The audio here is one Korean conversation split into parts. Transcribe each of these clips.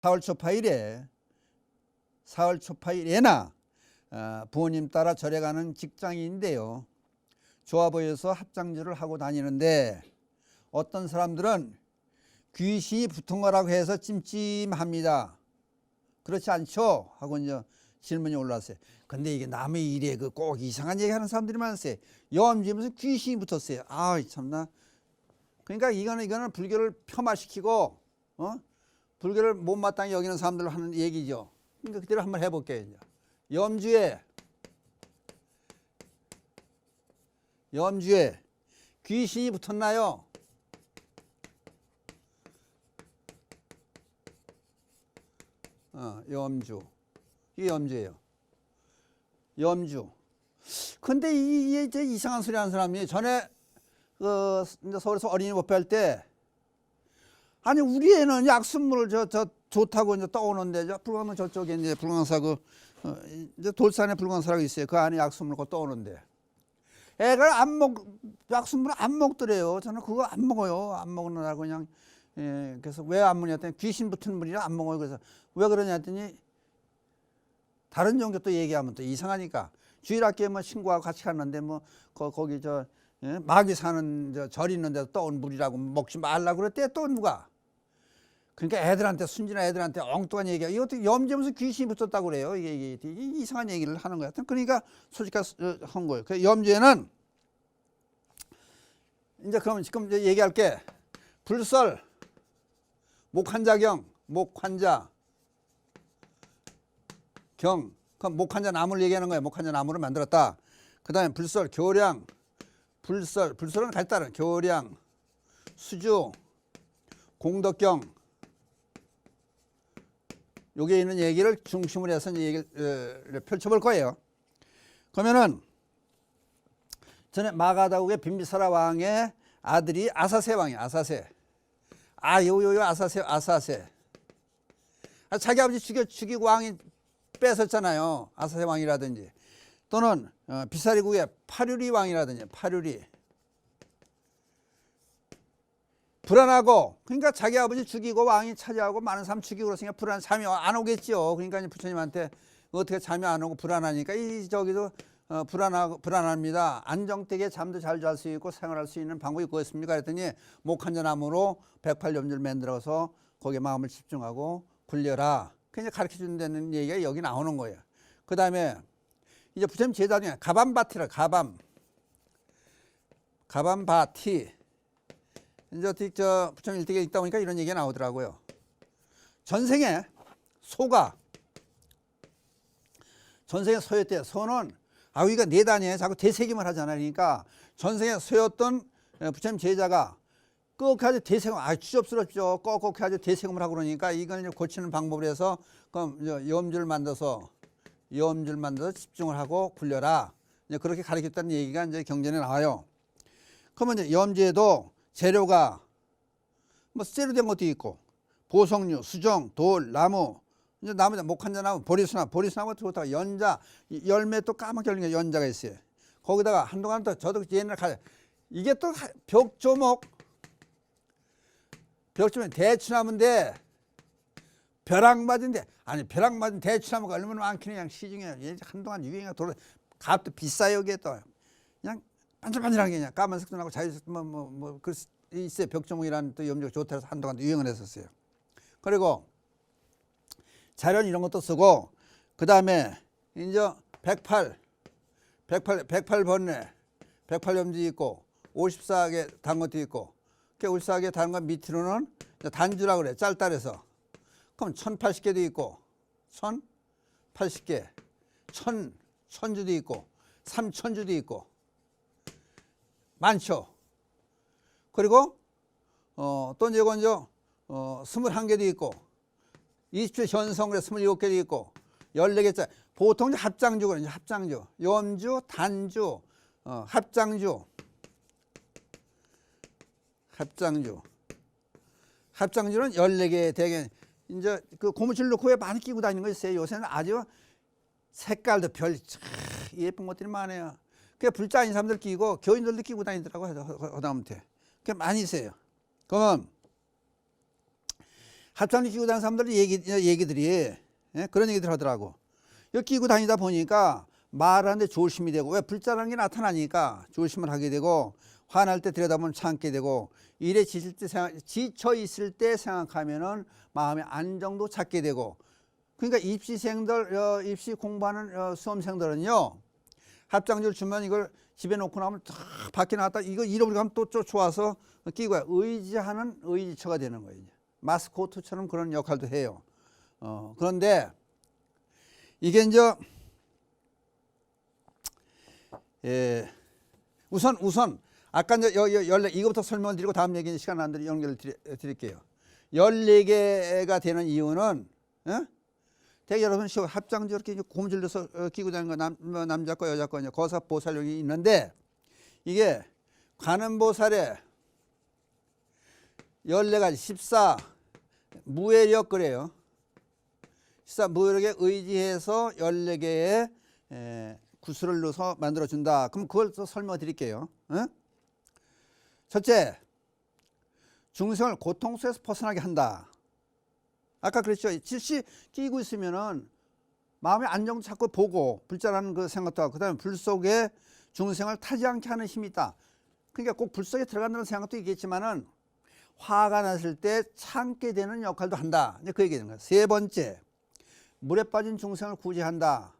4월 초파일에나 부모님 따라 절에 가는 직장인인데요. 좋아 보여서 합장주를 하고 다니는데 어떤 사람들은 귀신이 붙은 거라고 해서 찜찜합니다. 그렇지 않죠? 하고 이제 질문이 올라왔어요. 근데 이게 남의 일에 꼭 이상한 얘기 하는 사람들이 많았어요. 염주에 무슨 귀신이 붙었어요. 아, 참나. 그러니까 이거는 불교를 폄하시키고, 불교를 못마땅히 여기는 사람들 하는 얘기죠. 그러니까 그대로 한번 해볼게요. 이제. 염주에 귀신이 붙었나요? 염주. 이게 염주예요. 염주. 근데 이게 이상한 소리 하는 사람이 전에 이제 서울에서 어린이 법회할 때 아니 우리 애는 약수물을 저 좋다고 이제 떠오는데 불광산 저쪽에 이제 불광사 이제 돌산에 불광사라고 있어요. 그 안에 약수물 거 떠오는데 애가 약수물 안 먹더래요. 저는 그거 안 먹어요. 안 먹는다고 그냥. 그래서 왜 안 먹냐 했더니 귀신 붙은 물이라 안 먹어요. 그래서 왜 그러냐 했더니 다른 종교 또 얘기하면 또 이상하니까 주일학교에 뭐 친구하고 같이 갔는데 뭐 거기 마귀 사는 절 있는 데서 떠온 물이라고 먹지 말라고 그랬대. 또 누가. 그러니까 애들한테 순진한 애들한테 엉뚱한 얘기야. 이거 어떻게 염주에 무슨 귀신이 붙었다고 그래요. 이게 이상한 얘기를 하는 거야. 그러니까 솔직하게 한 거예요. 그 염주에는 이제 그럼 지금 이제 얘기할게. 불설, 목환자경, 목환자 경, 그럼 목환자 나무를 얘기하는 거예요. 목환자 나무를 만들었다. 그 다음에 불설, 교량, 불설은 같이 따른 교량, 수주, 공덕경, 여기에 있는 얘기를 중심으로 해서 이제 얘기를 펼쳐볼 거예요. 그러면은 전에 마가다국의 빈비사라 왕의 아들이 아사세 왕이에요. 아사세. 아사세. 자기 아버지 죽이고 왕이 뺏었잖아요. 아사세 왕이라든지 또는 비사리국의 파류리 왕이라든지 파류리. 불안하고 그러니까 자기 아버지 죽이고 왕이 차지하고 많은 사람 죽이고 그러니까 불안 잠이 안 오겠죠. 그러니까 이제 부처님한테 어떻게 잠이 안 오고 불안하니까 저기도 불안합니다. 안정되게 잠도 잘 잘 수 있고 생활할 수 있는 방법이 뭐였습니까? 그랬더니 목한자나무로 108염주를 만들어서 거기에 마음을 집중하고 굴려라. 그냥 가르쳐 준다는 얘기가 여기 나오는 거예요. 그 다음에 이제 부처님 제자 중에 가밤바티라 가밤바티. 이제 어떻게 부처님 일대기에 있다 보니까 이런 얘기가 나오더라고요. 전생에 소였대요. 소는 아우이가 네 단위에 자꾸 대세김을 하잖아요. 그러니까 전생에 소였던 부처님 제자가 꺽 아주 대세금, 추접스럽죠. 꺽꺽 아주 대세금을 하고 그러니까 이걸 이제 고치는 방법을 해서 그럼 염주를 만들어서 집중을 하고 굴려라. 이제 그렇게 가르쳤다는 얘기가 이제 경전에 나와요. 그러면 이제 염주에도 재료가 뭐 재료된 것도 있고 보석류, 수정, 돌, 나무, 이제 나무, 목한자나무, 보리수나무 좋다가 연자, 열매 또 까맣게 열린 게 연자가 있어요. 거기다가 한동안 또 저도 옛날에 이게 또 벽조목 대추나무인데 벼락 맞은 대추나무가 얼마나 많기는 그냥 시중에 한동안 유행이 돌아 값도 비싸요. 여기에 또 그냥 반질반질하게 그냥 까만색도 나고 자유색도 그 있어요. 벽조목이라는 또 염주가 좋다 해서 한동안 유행을 했었어요. 그리고 자련 이런 것도 쓰고 그 다음에 이제 108번뇌 108염주 있고 54개 단 것도 있고 54개 단 것 밑으로는 단주라고 그래. 짤딸해서 그럼 1080개도 있고 1080개 천주도 있고 3000주도 있고 많죠. 그리고 또 이제 21개도 있고 20주 현성으로 27개도 있고 14개짜리 보통 합장주 그러죠. 합장주 염주 단주 합장주는 14개 되게 이제 그 고무줄 넣고 왜 많이 끼고 다니는 거 있어요. 요새는 아주 색깔도 별 예쁜 것들이 많아요. 그 불자 아닌 사람들 끼고 교인들도 끼고 다니더라고요. 허다못해. 그 많이 있어요. 그러면 합장주 끼고 다니는 사람들 얘기들이 예? 그런 얘기들 하더라고. 이거 끼고 다니다 보니까 말하는데 조심이 되고, 왜 불자라는 게 나타나니까 조심을 하게 되고, 화날 때 들여다보면 참게 되고, 일에 지쳐 있을 때 생각하면은 마음의 안정도 찾게 되고. 그러니까 입시생들, 입시 공부하는 수험생들은요, 합장주를 주면 이걸 집에 놓고 나면 다 밖에 나갔다 이거 잃어버리면 또 좋아서 끼고 의지하는 의지처가 되는 거예요. 마스코트처럼 그런 역할도 해요. 그런데 이게 이제 우선 아까 이제 이거부터 설명을 드리고 다음 얘기는 시간 안 되니 연결을 드릴게요. 14개가 되는 이유는 대개 여러분 합장주 이렇게 고무줄로서 끼고 다니는 거 남자 거 여자 거 거사 보살용이 있는데, 이게 관음보살에 14가지 14 무예력 그래요. 14 무예력에 의지해서 14개의 구슬을 넣어서 만들어준다. 그럼 그걸 또 설명 드릴게요. 첫째, 중생을 고통 속에서 벗어나게 한다. 아까 그랬죠. 질시 끼고 있으면은 마음의 안정도 자꾸 보고, 불자라는 그 생각도 하고, 그 다음에 불 속에 중생을 타지 않게 하는 힘이 있다. 그러니까 꼭 불 속에 들어간다는 생각도 있겠지만은 화가 났을 때 참게 되는 역할도 한다. 이제 그 얘기는 거예요. 세 번째, 물에 빠진 중생을 구제한다.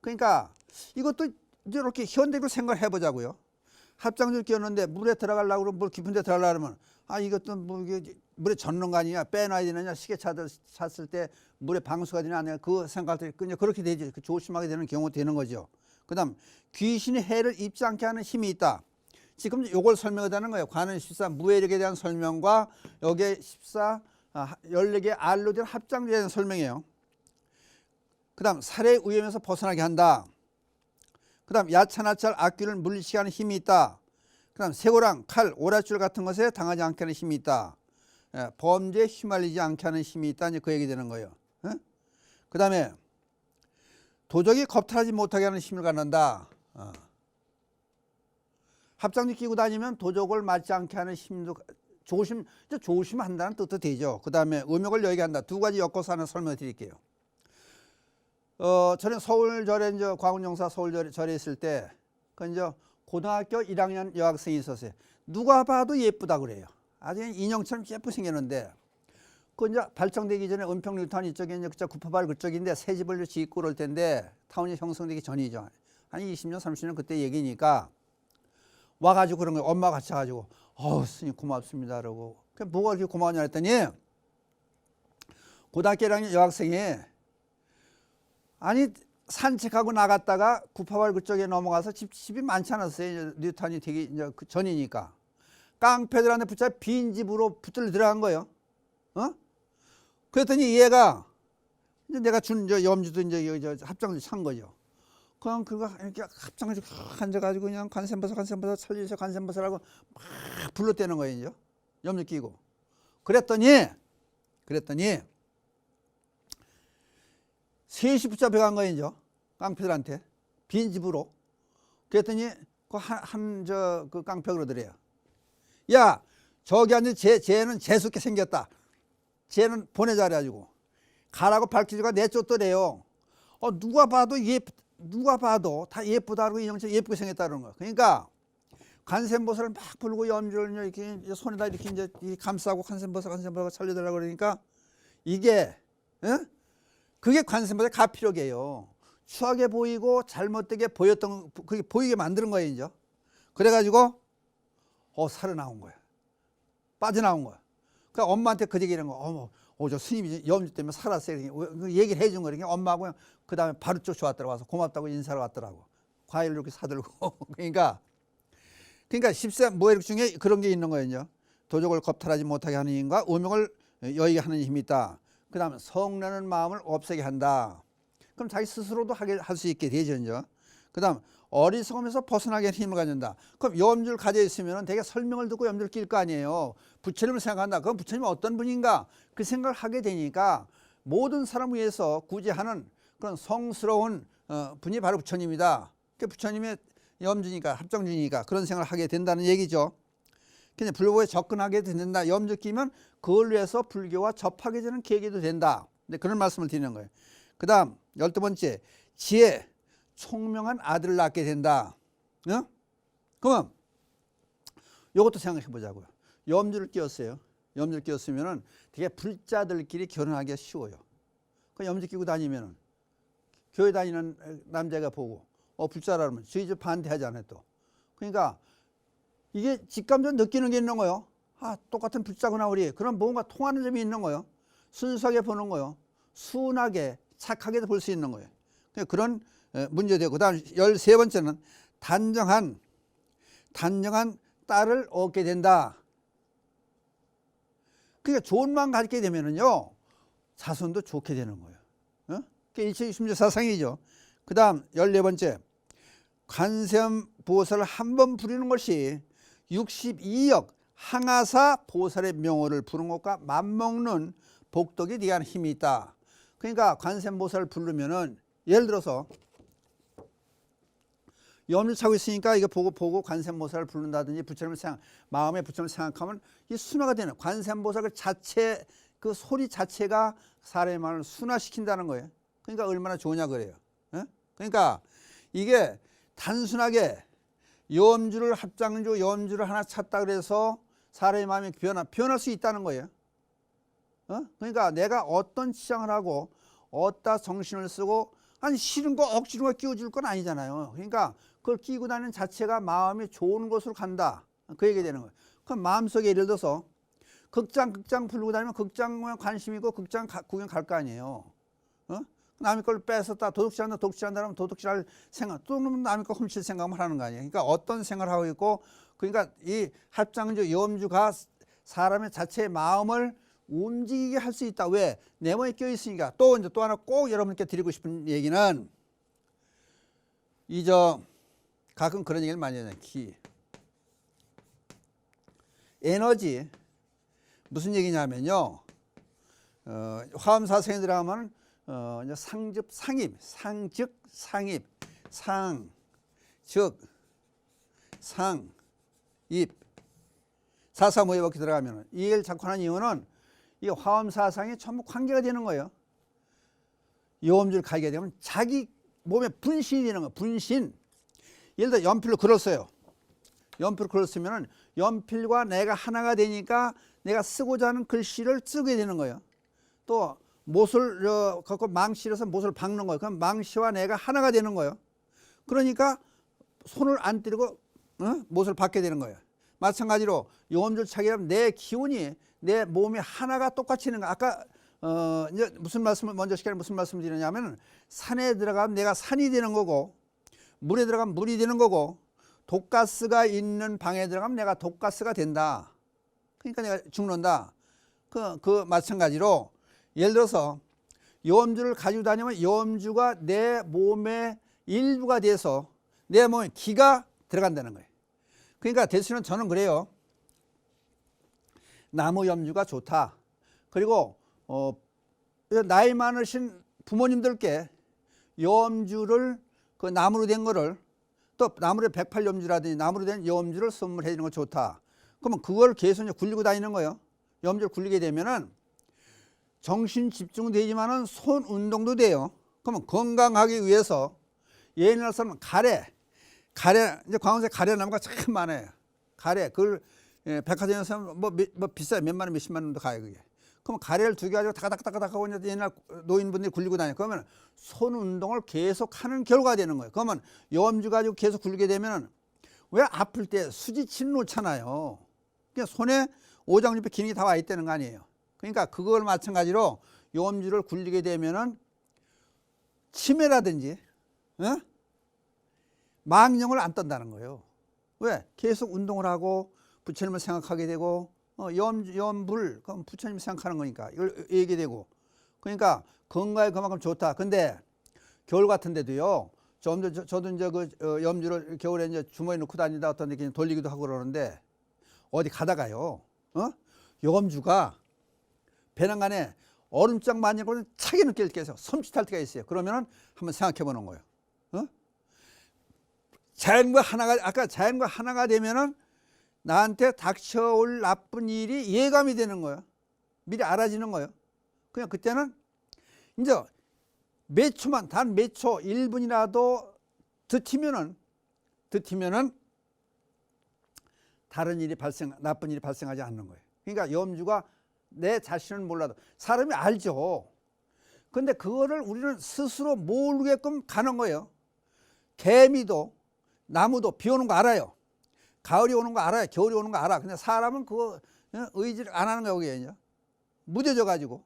그러니까 이것도 이제 이렇게 현대로 생각을 해보자고요. 합장줄 끼웠는데 물에 들어가려고 그러면, 물 깊은 데 들어가려고 그러면, 이것도 뭐 이게 물에 젖는 거 아니냐, 빼놔야 되느냐, 시계 찼을 때 물에 방수가 되냐, 아니냐, 그 생각들이 그냥 그렇게 되지. 조심하게 되는 경우가 되는 거죠. 그 다음, 귀신의 해를 입지 않게 하는 힘이 있다. 지금 이걸 설명하자는 거예요. 관은 14 무예력에 대한 설명과 여기에 14 14개 알로 된 합장주에 대한 설명이에요. 그 다음, 살해 위험에서 벗어나게 한다. 그 다음, 야차나찰 악귀를 물리치게 하는 힘이 있다. 그 다음, 쇠고랑, 칼, 오랏줄 같은 것에 당하지 않게 하는 힘이 있다. 범죄에 휘말리지 않게 하는 힘이 있다. 이제 그 얘기 되는 거예요. 그 다음에 도적이 겁탈하지 못하게 하는 힘을 갖는다. 합장주 끼고 다니면 도적을 맞지 않게 하는 힘도 조심한다는 뜻도 되죠. 그 다음에 음욕을 여기게 한다. 두 가지 엮어서 하나 설명해 드릴게요. 저는 서울절에 이제 광운영사 서울절에 있을 때, 그 이제 고등학교 1학년 여학생이 있었어요. 누가 봐도 예쁘다 그래요. 아주 인형처럼 예쁘게 생겼는데, 그 이제 발전되기 전에 은평 뉴타운 이쪽에 이제 구파발 그쪽인데 새 집을 짓고 그럴 텐데, 타운이 형성되기 전이죠. 한 20년, 30년 그때 얘기니까 와가지고 그런 거예요. 엄마 같이 와가지고, 스님 고맙습니다. 그러고, 뭐가 이렇게 고마우냐 했더니, 고등학교 1학년 여학생이, 산책하고 나갔다가 구파발 그쪽에 넘어가서 집이 많지 않았어요. 뉴타운이 되기 이제 그 전이니까. 깡패들한테 붙잡혀 빈 집으로 붙들려 들어간 거예요. 그랬더니 얘가, 이제 내가 준 염주도 이제 합장주 찬 거죠. 그냥 그거 이렇게 합장주 앉아가지고 그냥 관세음보살 살려주세요 관세음보살하고 막 불러대는 거예요. 이제 염주 끼고. 그랬더니 셋이 붙잡혀간 거예요. 이제 깡패들한테 빈 집으로. 그랬더니 그 깡패 그러더래요. 야, 저기 앉은 쟤는 재수있게 생겼다. 쟤는 보내자 그래가지고 가라고 밝히지가 내쫓더래요. 누가 봐도 다 예쁘다고 인형처럼 예쁘게 생겼다는 거야. 그러니까 관세음보살을 막 불고 염주를 이렇게 손에다 이렇게 이제 감싸고 관세음보살 살려달라고 그러니까 이게 그게 관세음보살의 가피력이에요. 추하게 보이고 잘못되게 보였던 그게 보이게 만드는 거예요. 이제 그래가지고 살아나온 거야. 빠져나온 거야. 그러니까 엄마한테 그 얘기를 한 거야. 저 스님이 염주 때문에 살았어요. 그 얘기를 해준 거예요. 엄마하고 그 다음에 바로 쫓아왔더라고. 와서 고맙다고 인사를 왔더라고. 과일을 이렇게 사들고. 그러니까 14 무예력 중에 그런 게 있는 거예요. 이제 도적을 겁탈하지 못하게 하는 힘과 음욕을 여의게 하는 힘이 있다. 그 다음에 성내는 마음을 없애게 한다. 그럼 자기 스스로도 할 수 있게 되죠. 이제. 그 다음 어리석음에서 벗어나게 하는 힘을 갖는다. 그럼 염주를 가져 있으면 되게 설명을 듣고 염주를 낄 거 아니에요. 부처님을 생각한다. 그럼 부처님은 어떤 분인가? 그 생각을 하게 되니까 모든 사람을 위해서 구제하는 그런 성스러운 분이 바로 부처님이다. 그 부처님의 염주니까 합정주니까 그런 생각을 하게 된다는 얘기죠. 그냥 불교에 접근하게 된다. 염주 끼면 그걸로 해서 불교와 접하게 되는 계기도 된다. 근데 그런 말씀을 드리는 거예요. 그 다음 12번째, 지혜, 총명한 아들을 낳게 된다. 어? 그러면 이것도 생각해 보자고요. 염주를 끼웠어요. 염주를 끼웠으면은 되게 불자들끼리 결혼하기가 쉬워요. 그 염주 끼고 다니면은 교회 다니는 남자가 보고 불자라면 저희 집 반대하잖아요 또. 그러니까 이게 직감적으로 느끼는 게 있는 거예요. 똑같은 불자구나 우리. 그럼 뭔가 통하는 점이 있는 거예요. 순수하게 보는 거예요. 순하게 착하게 볼 수 있는 거예요. 그런 문제되고, 그 다음 13번째는 단정한 딸을 얻게 된다. 그러니까 좋은 마음 갖게 되면은요 자손도 좋게 되는 거예요. 그게 일체육심주 사상이죠. 그 다음 14번째, 관세음보살을 한 번 부리는 것이 62억 항아사 보살의 명호를 부르는 것과 맞먹는 복덕에 대한 힘이 있다. 그러니까 관세음보살을 부르면은 예를 들어서 염을 차고 있으니까 이거 보고 관세음보살을 부른다든지 부처님을 마음에 부처님을 생각하면 이 순화가 되는, 관세음보살 자체 그 소리 자체가 사람의 마음을 순화시킨다는 거예요. 그러니까 얼마나 좋으냐 그래요. 그러니까 이게 단순하게 염주를 합장주 염주를 하나 찾다 그래서 사람의 마음이 변할 수 있다는 거예요. 그러니까 내가 어떤 치장을 하고 어디다 정신을 쓰고 싫은 거 억지로 끼워줄 건 아니잖아요. 그러니까 그걸 끼고 다니는 자체가 마음이 좋은 곳으로 간다. 그 얘기 되는 거예요. 그럼 마음속에 예를 들어서 극장 부르고 다니면 극장에 관심 있고 극장 구경 갈 거 아니에요. 남의 걸 뺏었다 도둑질한다 하면 도둑질할 생각, 또는 남의 거 훔칠 생각만 하는 거 아니에요. 그러니까 어떤 생각을 하고 있고, 그러니까 이 합장주 염주가 사람의 자체의 마음을 움직이게 할 수 있다. 왜? 내 몸에 껴 있으니까. 또 하나 꼭 여러분께 드리고 싶은 얘기는 가끔 그런 얘기를 많이 하잖아요. 에너지 무슨 얘기냐면요. 화엄사상에 들어가면 상즉 상입 상입 사사모의법에 들어가면 이 얘기를 자꾸 하는 이유는 이 화엄사상이 전부 관계가 되는 거예요. 염주를 가게 되면 자기 몸에 분신이 되는 거예요. 분신. 예를 들어 연필로 글었어요. 연필로 글을 쓰면 연필과 내가 하나가 되니까 내가 쓰고자 하는 글씨를 쓰게 되는 거예요. 또 못을 갖고 망치로서 못을 박는 거예요. 그럼 망치와 내가 하나가 되는 거예요. 그러니까 손을 안 때리고 못을 박게 되는 거예요. 마찬가지로 염주를 차게 되면 내 기운이 내 몸이 하나가 똑같이 있는 거. 아까 이제 무슨 말씀을 먼저 시간에 무슨 말씀을 드리냐면 산에 들어가면 내가 산이 되는 거고, 물에 들어가면 물이 되는 거고, 독가스가 있는 방에 들어가면 내가 독가스가 된다. 그러니까 내가 죽는다. 그 마찬가지로 예를 들어서 염주를 가지고 다니면 염주가 내 몸의 일부가 돼서 내 몸에 기가 들어간다는 거예요. 그러니까 대신에 저는 그래요. 나무 염주가 좋다. 그리고 나이 많으신 부모님들께 염주를 그 나무로 된 거를, 또 나무로 108염주라든지 나무로 된 염주를 선물해 주는 거 좋다. 그러면 그걸 계속 이제 굴리고 다니는 거예요. 염주를 굴리게 되면은 정신 집중되지만은 손 운동도 돼요. 그러면 건강하기 위해서 예를 들어서는 가래 이제 광운세 가래 나무가 참 많아요. 가래 그걸 백화점에서 뭐 비싸요. 몇만 원 몇십만 원도 가요 그게. 그럼 가래를 2개 가지고 다가닥 하고 이제 옛날 노인분들이 굴리고 다녀요. 그러면 손 운동을 계속 하는 결과가 되는 거예요. 그러면 염주 가지고 계속 굴리게 되면 왜 아플 때 수지치는 놓잖아요. 그냥 손에 오장육부 기능이 다 와 있다는 거 아니에요. 그러니까 그걸 마찬가지로 염주를 굴리게 되면은 치매라든지 망령을 안 떤다는 거예요. 왜? 계속 운동을 하고 부처님을 생각하게 되고 염불 그럼 부처님 생각하는 거니까 이걸 얘기되고, 그러니까 건강에 그만큼 좋다. 근데 겨울 같은 데도요. 저도 이제 염주를 겨울에 이제 주머니에 넣고 다니다 어떤 데 그냥 돌리기도 하고 그러는데, 어디 가다가요. 염주가 배낭간에 얼음장 많이 걸면 차게 느낄 때가 있어요. 섬찟할 때가 있어요. 그러면은 한번 생각해 보는 거예요. 자연과 하나가, 아까 자연과 하나가 되면은 나한테 닥쳐올 나쁜 일이 예감이 되는 거예요. 미리 알아지는 거예요. 그냥 그때는 이제 몇 초만, 단 몇 초, 1분이라도 드티면은 다른 일이 나쁜 일이 발생하지 않는 거예요. 그러니까 염주가 내 자신은 몰라도 사람이 알죠. 근데 그거를 우리는 스스로 모르게끔 가는 거예요. 개미도 나무도 비 오는 거 알아요. 가을이 오는 거 알아요. 겨울이 오는 거 알아. 근데 사람은 그거 의지를 안 하는 거예요. 무뎌져 가지고.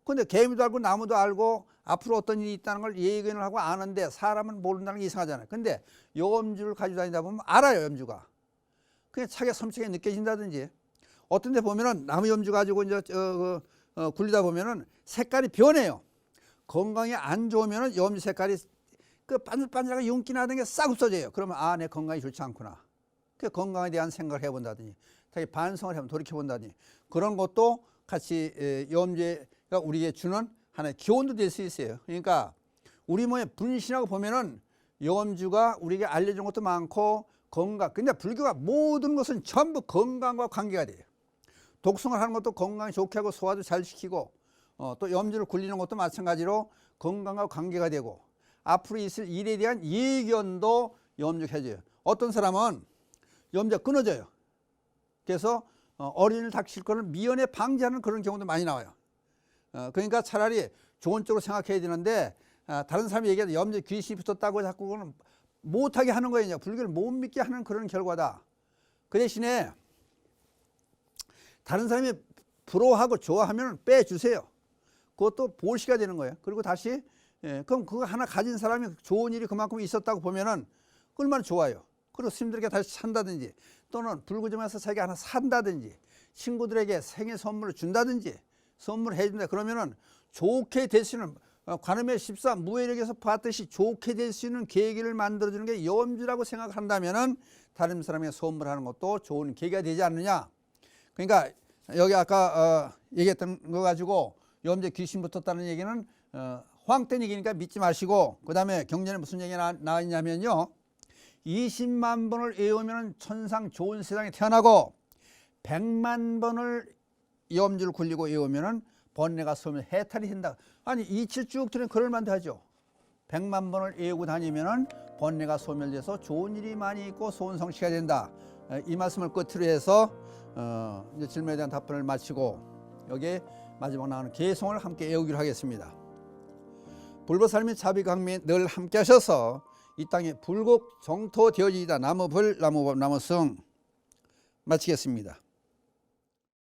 근데 개미도 알고 나무도 알고 앞으로 어떤 일이 있다는 걸 예견을 하고 아는데 사람은 모른다는 게 이상하잖아요. 근데 염주를 가지고 다니다 보면 알아요. 염주가. 그냥 차게 섬세하게 느껴진다든지, 어떤 데 보면은 나무 염주 가지고 이제 굴리다 보면은 색깔이 변해요. 건강에 안 좋으면은 염주 색깔이 그 반질반질하게 윤기 나는 게 싹 없어져요. 그러면 아, 내 건강이 좋지 않구나. 그 건강에 대한 생각을 해본다든지, 자기 반성을 해보면 돌이켜본다든지, 그런 것도 같이 염주가 우리에게 주는 하나의 기원도 될 수 있어요. 그러니까 우리 몸에 분신하고 보면은 염주가 우리에게 알려준 것도 많고 건강. 근데 불교가 모든 것은 전부 건강과 관계가 돼요. 독성을 하는 것도 건강 좋게 하고 소화도 잘 시키고, 또 염주를 굴리는 것도 마찬가지로 건강과 관계가 되고, 앞으로 있을 일에 대한 예견도 염주가 해줘요. 어떤 사람은 염주가 끊어져요. 그래서 어린이를 닥칠 거를 미연에 방지하는 그런 경우도 많이 나와요. 그러니까 차라리 좋은 쪽으로 생각해야 되는데, 다른 사람이 얘기해도 염주에 귀신이 붙었다고 자꾸 그거는 못하게 하는 거예요. 불교를 못 믿게 하는 그런 결과다. 그 대신에 다른 사람이 부러워하고 좋아하면 빼주세요. 그것도 보시가 되는 거예요. 그리고 다시, 그럼 그거 하나 가진 사람이 좋은 일이 그만큼 있었다고 보면은 얼마나 좋아요. 그리고 스님들에게 다시 산다든지, 또는 불구점에서 자기가 하나 산다든지, 친구들에게 생일 선물을 준다든지, 선물을 해준다. 그러면은 좋게 될 수 있는, 관음의 14 무예력에서 봤듯이 좋게 될 수 있는 계기를 만들어주는 게 염주라고 생각한다면은 다른 사람에게 선물하는 것도 좋은 계기가 되지 않느냐. 그러니까 여기 아까 얘기했던 거 가지고 염주에 귀신 붙었다는 얘기는 황땡 얘기니까 믿지 마시고, 그 다음에 경전에 무슨 얘기가 나와 있냐면요, 20만 번을 외우면 천상 좋은 세상에 태어나고 100만 번을 염주를 굴리고 외우면 번뇌가 소멸 해탈이 된다. 아니 이칠 쭉 들으면 그럴 만도 하죠. 100만 번을 외우고 다니면 번뇌가 소멸돼서 좋은 일이 많이 있고 소원성취가 된다. 이 말씀을 끝으로 해서 이제 질문에 대한 답변을 마치고 여기에 마지막 나오는 개송을 함께 외우기로 하겠습니다. 불보살님이 자비광미 늘 함께 하셔서 이 땅에 불국 정토 되어지이다. 나무불 나무법 나무승 마치겠습니다.